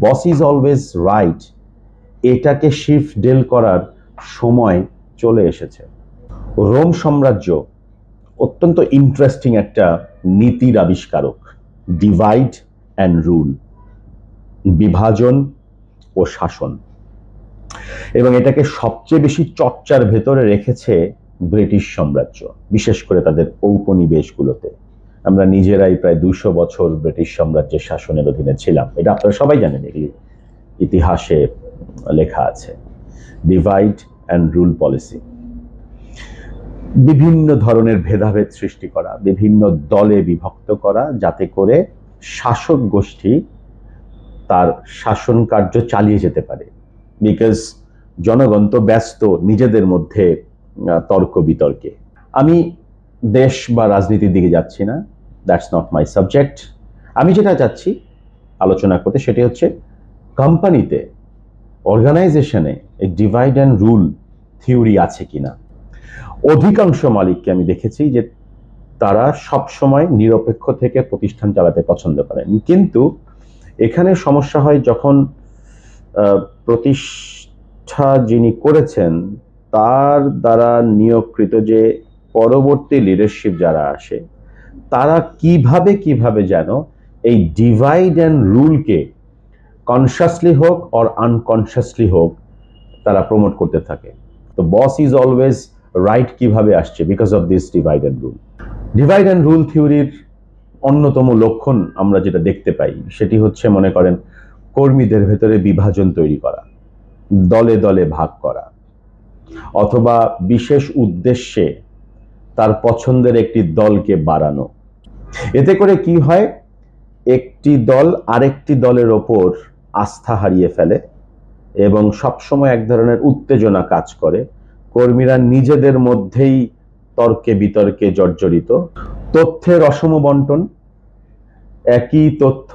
Boss is always right, এটাকে shift del করার সময় চলে এসেছে। রোম সাম্রাজ্য অত্যন্ত ইন্টারেস্টিং একটা নীতির আবিষ্কারক, ডিভাইড অ্যান্ড রুল, বিভাজন ও শাসন, এবং এটাকে সবচেয়ে বেশি চর্চার ভেতরে রেখেছে ব্রিটিশ সাম্রাজ্য, বিশেষ করে তাদের ঔপনিবেশগুলোতে। আমরা নিজেরাই প্রায় 200 বছর ব্রিটিশ সাম্রাজ্যের শাসনের অধীনে ছিলাম, এটা আপনারা সবাই জানেন, এগুলি ইতিহাসে লেখা আছে। ডিভাইড অ্যান্ড রুল পলিসি, বিভিন্ন ধরনের ভেদাভেদ সৃষ্টি করা, বিভিন্ন দলে বিভক্ত করা, যাতে করে শাসক গোষ্ঠী তার শাসন কার্য চালিয়ে যেতে পারে, বিকজ জনগণ তো ব্যস্ত নিজেদের মধ্যে তর্ক বিতর্কে। আমি দেশ বা রাজনীতির দিকে যাচ্ছি না, দ্যাটস নট মাই সাবজেক্ট। আমি যেটা চাচ্ছি আলোচনা করতে সেটি হচ্ছে কোম্পানিতে, অর্গানাইজেশনে এই ডিভাইড অ্যান্ড রুল থিওরি আছে কিনা। অধিকাংশ মালিককে আমি দেখেছি যে তারা সব সময় নিরপেক্ষ থেকে প্রতিষ্ঠান চালাতে পছন্দ করেন, কিন্তু এখানে সমস্যা হয় যখন প্রতিষ্ঠা যিনি করেছেন তার দ্বারা নিয়োগকৃত যে পরবর্তী লিডারশিপ যারা আসে, তারা কিভাবে যেন এই ডিভাইড অ্যান্ড রুলকে কনসিয়াসলি হোক অর আনকনসিয়াসলি হোক তারা প্রমোট করতে থাকে। তো বস ইজ অলওয়েজ রাইট কিভাবে আসছে? Because of this divide and rule. Divide and rule থিওরির অন্যতম লক্ষণ আমরা যেটা দেখতে পাই সেটি হচ্ছে, মনে করেন, কর্মীদের ভেতরে বিভাজন তৈরি করা, দলে দলে ভাগ করা, অথবা বিশেষ উদ্দেশ্যে তার পছন্দের একটি দলকে বাড়ানো। এতে করে কি হয়, একটি দল আরেকটি দলের ওপর আস্থা হারিয়ে ফেলে এবং সবসময় এক ধরনের উত্তেজনা কাজ করে। কর্মীরা নিজেদের মধ্যেই তর্কে বিতর্কে জর্জরিত। তথ্যের অসম বন্টন, একই তথ্য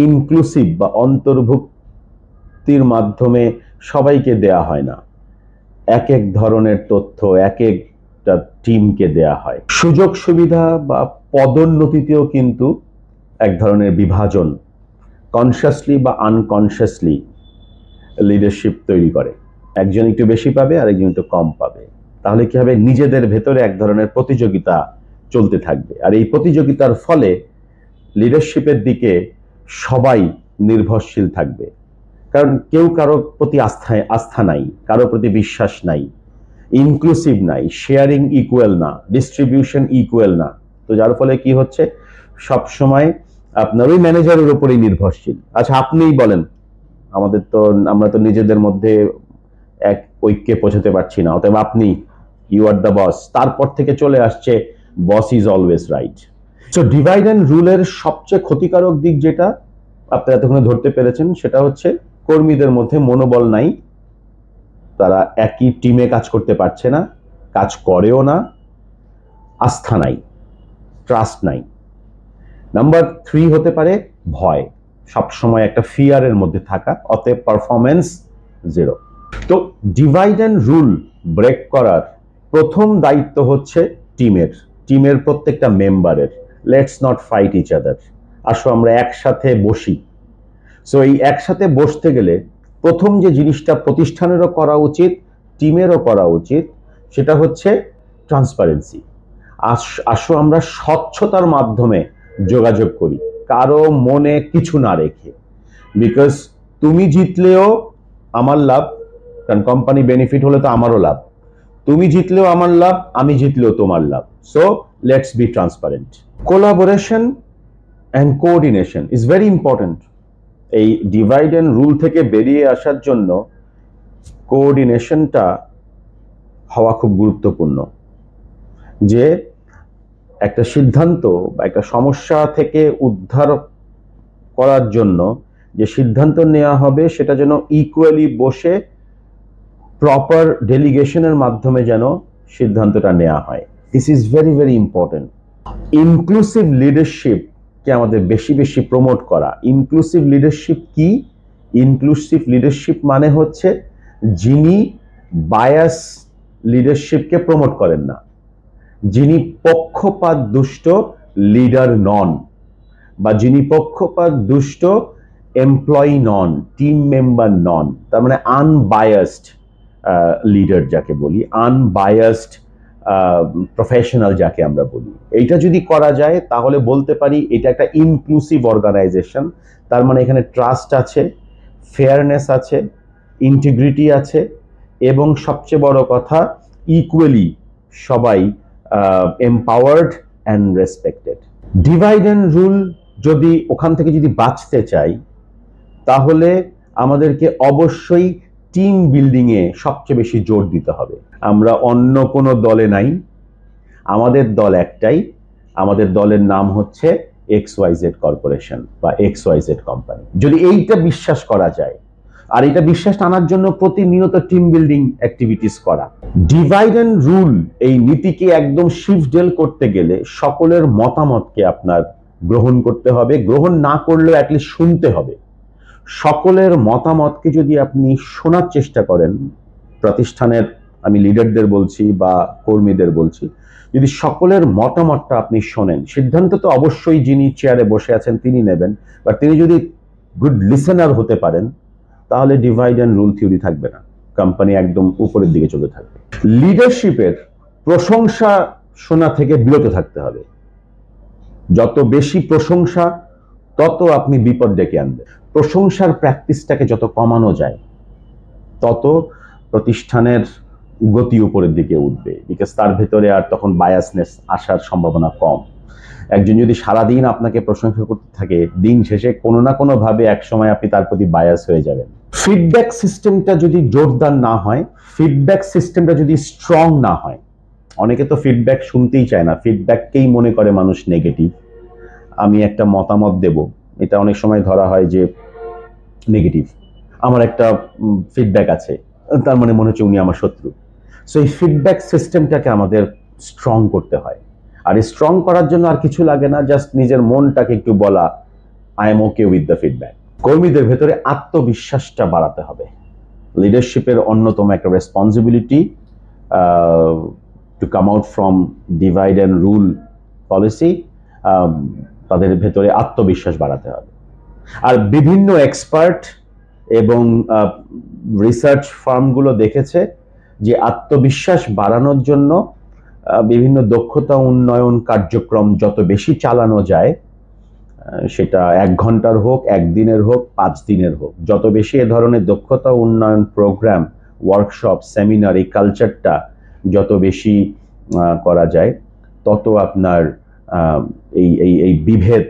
ইনক্লুসিভ বা অন্তর্ভুক্তির মাধ্যমে সবাইকে দেয়া হয় না, এক এক ধরনের তথ্য এক একটা টিমকে দেয়া হয়। সুযোগ সুবিধা বা পদোন্নতিতেও কিন্তু এক ধরনের বিভাজন কনসিয়াসলি বা আনকনসিয়াসলি লিডারশিপ তৈরি করে। একজন একটু বেশি পাবে আর একজন একটু কম পাবে, তাহলে কি হবে, নিজেদের ভেতরে এক ধরনের প্রতিযোগিতা চলতে থাকবে। আর এই প্রতিযোগিতার ফলে লিডারশিপের দিকে সবাই নির্ভরশীল থাকবে, কারণ কেউ কারো প্রতি আস্থা নাই, কারো প্রতি বিশ্বাস নাই, ইনক্লুসিভ নাই, শেয়ারিং ইকুয়াল না, ডিস্ট্রিবিউশন ইকুয়াল না। তো যার ফলে কি হচ্ছে, সব সময় আপনার ওই ম্যানেজারের উপরেই নির্ভরশীল। আচ্ছা, আপনিই বলেন, আমরা তো নিজেদের মধ্যে এক ঐক্যে পৌঁছাতে পারছি না, অতএব আপনি, ইউ আর দ্য বস। তারপর থেকে চলে আসছে boss is always right. So divide and রুলের সবচেয়ে ক্ষতিকারক দিক যেটা আপনারা এতক্ষণে ধরতে পেরেছেন, সেটা হচ্ছে কর্মীদের মধ্যে মনোবল নাই, তারা একই টিমে কাজ করতে পারছে না, কাজ করেও না, আস্থা নাই, ট্রাস্ট নাই। নাম্বার 3 হতে পারে ভয়, সবসময় একটা ফিয়ারের মধ্যে থাকা, অতএব পারফরমেন্স জিরো। তো ডিভাইড অ্যান্ড রুল ব্রেক করার প্রথম দায়িত্ব হচ্ছে টিমের প্রত্যেকটা মেম্বারের। Let's not fight each other, আসো আমরা একসাথে বসি। সো এই একসাথে বসতে গেলে প্রথম যে জিনিসটা প্রতিষ্ঠানেরও করা উচিত, টিমেরও করা উচিত, সেটা হচ্ছে ট্রান্সপারেন্সি। আসো আমরা স্বচ্ছতার মাধ্যমে যোগাযোগ করি, কারো মনে কিছু না রেখে। বিকজ তুমি জিতলেও আমার লাভ, কারণ কোম্পানি বেনিফিট হলে তো আমারও লাভ। তুমি জিতলেও আমার লাভ, আমি জিতলেও তোমার লাভ। So let's be transparent. Collaboration and coordination is very important. এই ডিভাইড অ্যান্ড রুল থেকে বেরিয়ে আসার জন্য কোঅর্ডিনেশনটা হওয়া খুব গুরুত্বপূর্ণ। যে একটা সিদ্ধান্ত বা একটা সমস্যা থেকে উদ্ধার করার জন্য যে সিদ্ধান্ত নেওয়া হবে, সেটা যেন ইকুয়ালি বসে প্রপার ডেলিগেশনের মাধ্যমে যেন সিদ্ধান্তটা নেওয়া হয়। This is very very important. Inclusive লিডারশিপকে আমাদের বেশি বেশি প্রমোট করা। ইনক্লুসিভ লিডারশিপ কি? ইনক্লুসিভ লিডারশিপ মানে হচ্ছে যিনি বায়াস লিডারশিপকে প্রমোট করেন না, যিনি পক্ষপাত দুষ্ট লিডার নন, বা যিনি পক্ষপাত দুষ্ট এমপ্লয়ি নন, টিম মেম্বার নন, তার মানে আনবায়াসড লিডার যাকে বলি, আনবায়াসড প্রফেশনাল যাকে আমরা বলি, এইটা যদি করা যায় তাহলে বলতে পারি এটা একটা ইনক্লুসিভ অর্গানাইজেশন। তার মানে এখানে ট্রাস্ট আছে, ফেয়ারনেস আছে, ইন্টিগ্রিটি আছে, এবং সবচেয়ে বড় কথা ইকুয়ালি সবাই empowered and respected. Divide and rule যদি ওখান থেকে যদি বাঁচতে চাই তাহলে আমাদেরকে অবশ্যই টিম বিল্ডিং এ সবচেয়ে বেশি জোর দিতে হবে। আমরা অন্য কোনো দলে নাই, আমাদের দল একটাই, আমাদের দলের নাম হচ্ছে XYZ কর্পোরেশন বা XYZ কোম্পানি। যদি এইটা বিশ্বাস করা যায়, আর এটা বিশ্বাস আনার জন্য প্রতিনিয়ত টিম বিল্ডিং অ্যাক্টিভিটিস করা। ডিভাইড অ্যান্ড রুল এই নীতিকে একদম শিফট করতে গেলে সকলের মতামতকে আপনার গ্রহণ করতে হবে, গ্রহণ না করলেও অ্যাটলিস্ট শুনতে হবে। সকলের মতামতকে যদি আপনি শোনার চেষ্টা করেন, প্রতিষ্ঠানের আমি লিডারদের বলছি বা কর্মীদের বলছি, যদি সকলের মতামতটা আপনি শোনেন, সিদ্ধান্ত তো অবশ্যই যিনি চেয়ারে বসে আছেন তিনি নেবেন, বা তিনি যদি গুড লিসেনার হতে পারেন তাহলে ডিভাইড অ্যান্ড রুল থিওরি থাকবে না, কোম্পানি একদম উপরের দিকে চলে থাকবে। লিডারশিপের প্রশংসা শোনা থেকে বিরত থাকতে হবে। যত বেশি প্রশংসা তত আপনি বিপদ ডেকে আনবেন। প্রশংসার প্র্যাকটিসটাকে যত কমানো যায় তত প্রতিষ্ঠানের গতি উপরের দিকে উঠবে, বিকজ তার ভেতরে আর তখন বায়াসনেস আসার সম্ভাবনা কম। একজন যদি সারাদিন আপনাকে প্রশংসা করতে থাকে, দিন শেষে কোনো না কোনো ভাবে এক সময় আপনি তার প্রতি বায়াস হয়ে যাবেন। ফিডব্যাক সিস্টেমটা যদি জোরদার না হয়, ফিডব্যাক সিস্টেমটা যদি স্ট্রং না হয়, অনেকে তো ফিডব্যাক শুনতেই চায় না, ফিডব্যাককেই মনে করে মানুষ নেগেটিভ। আমি একটা মতামত দেব, এটা অনেক সময় ধরা হয় যে নেগেটিভ। আমার একটা ফিডব্যাক আছে, তার মানে মনে হচ্ছে উনি আমার শত্রু। সো এই ফিডব্যাক সিস্টেমটাকে আমাদের স্ট্রং করতে হয়, আর স্ট্রং করার জন্য আর কিছু লাগে না, জাস্ট নিজের মনটাকে একটু বলা I am okay with the feedback. কর্মীদের ভেতরে আত্মবিশ্বাসটা বাড়াতে হবে। লিডারশিপের অন্যতম একটা responsibility to come out from divide and rule policy, তাদের ভেতরে আত্মবিশ্বাস বাড়াতে হবে। আর বিভিন্ন এক্সপার্ট এবং রিসার্চ ফার্মগুলো দেখেছে যে আত্মবিশ্বাস বাড়ানোর জন্য বিভিন্ন দক্ষতা উন্নয়ন কার্যক্রম যত বেশি চালানো যায়, সেটা 1 ঘন্টার হোক, 1 দিনের হোক, 5 দিনের হোক, যত বেশি এ ধরনের দক্ষতা উন্নয়ন প্রোগ্রাম, ওয়ার্কশপ, সেমিনার, এই কালচারটা যত বেশি করা যায়, তত আপনার এই বিভেদ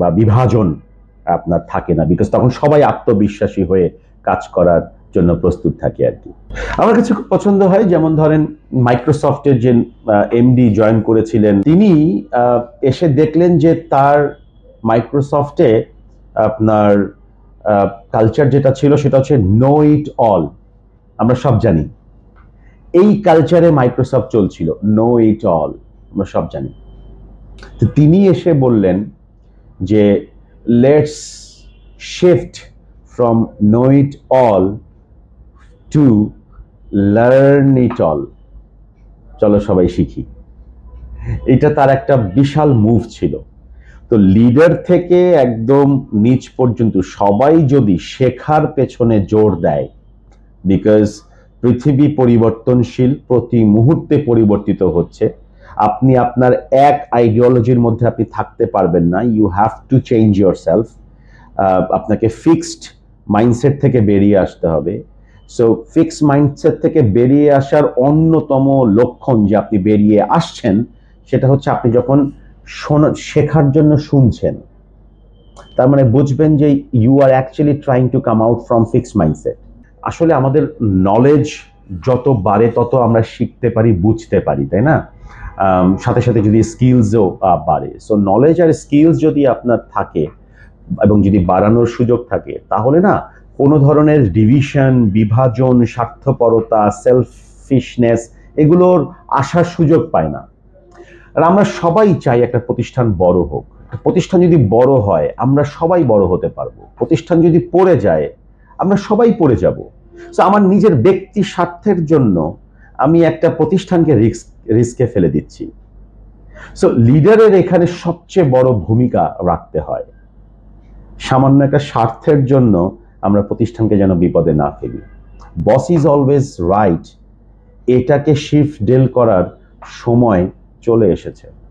বা বিভাজন আপনার থাকে না, বিকজ তখন সবাই আত্মবিশ্বাসী হয়ে কাজ করার জন্য প্রস্তুত থাকে আর কি। আমার কাছে খুব পছন্দ হয়, যেমন ধরেন মাইক্রোসফটের যে এমডি জয়েন করেছিলেন, তিনি এসে দেখলেন যে তার মাইক্রোসফটে আপনার কালচার যেটা ছিল সেটা হচ্ছে নো ইট অল। আমরা সব জানি, এই কালচারে মাইক্রোসফট চলছিল, নো ইট অল, আমরা সব জানি। তো তিনি এসে বললেন যে let's shift from know it all to learn it all, চলো সবাই শিখি। এটা তার একটা বিশাল মুভ ছিল। তো লিডার থেকে একদম নিচ পর্যন্ত সবাই যদি শেখার পেছনে জোর দেয়, বিকজ পৃথিবী পরিবর্তনশীল, প্রতি মুহূর্তে পরিবর্তিত হচ্ছে, আপনি আপনার এক আইডিওলজির মধ্যে আপনি থাকতে পারবেন না, you have to change yourself. আপনাকে ফিক্সড মাইন্ডসেট থেকে বেরিয়ে আসতে হবে। সো ফিক্সড মাইন্ডসেট থেকে বেরিয়ে আসার অন্যতম লক্ষণ যে আপনি বেরিয়ে আসছেন, সেটা হচ্ছে আপনি যখন শেখার জন্য শুনছেন, তার মানে বুঝবেন যে you are actually trying to come out from fixed mindset. আসলে আমাদের নলেজ যত বাড়ে তত আমরা শিখতে পারি, বুঝতে পারি, তাই না? সাথে সাথে যদি স্কিলসও বাড়ে। সো নলেজ আর স্কিলস যদি আপনার থাকে এবং যদি বাড়ানোর সুযোগ থাকে, তাহলে না কোনো ধরনের ডিভিশন, বিভাজন, স্বার্থপরতা, সেলফিশনেস এগুলোর আসার সুযোগ পায় না। আর আমরা সবাই চাই একটা প্রতিষ্ঠান বড় হোক। প্রতিষ্ঠান যদি বড় হয় আমরা সবাই বড় হতে পারবো। প্রতিষ্ঠান যদি পড়ে যায় আমরা সবাই পড়ে যাব। সো আমার নিজের ব্যক্তি স্বার্থের জন্য আমি একটা প্রতিষ্ঠানকে রিস্কে ফেলে দিচ্ছি। সো লিডারের এখানে সবচেয়ে বড় ভূমিকা রাখতে হয়। সামান্য একটা স্বার্থের জন্য আমরা প্রতিষ্ঠানকে যেন বিপদে না ফেলি। বস ইজ অলওয়েজ রাইট, এটাকে শিফট ডেল করার সময় চলে এসেছে।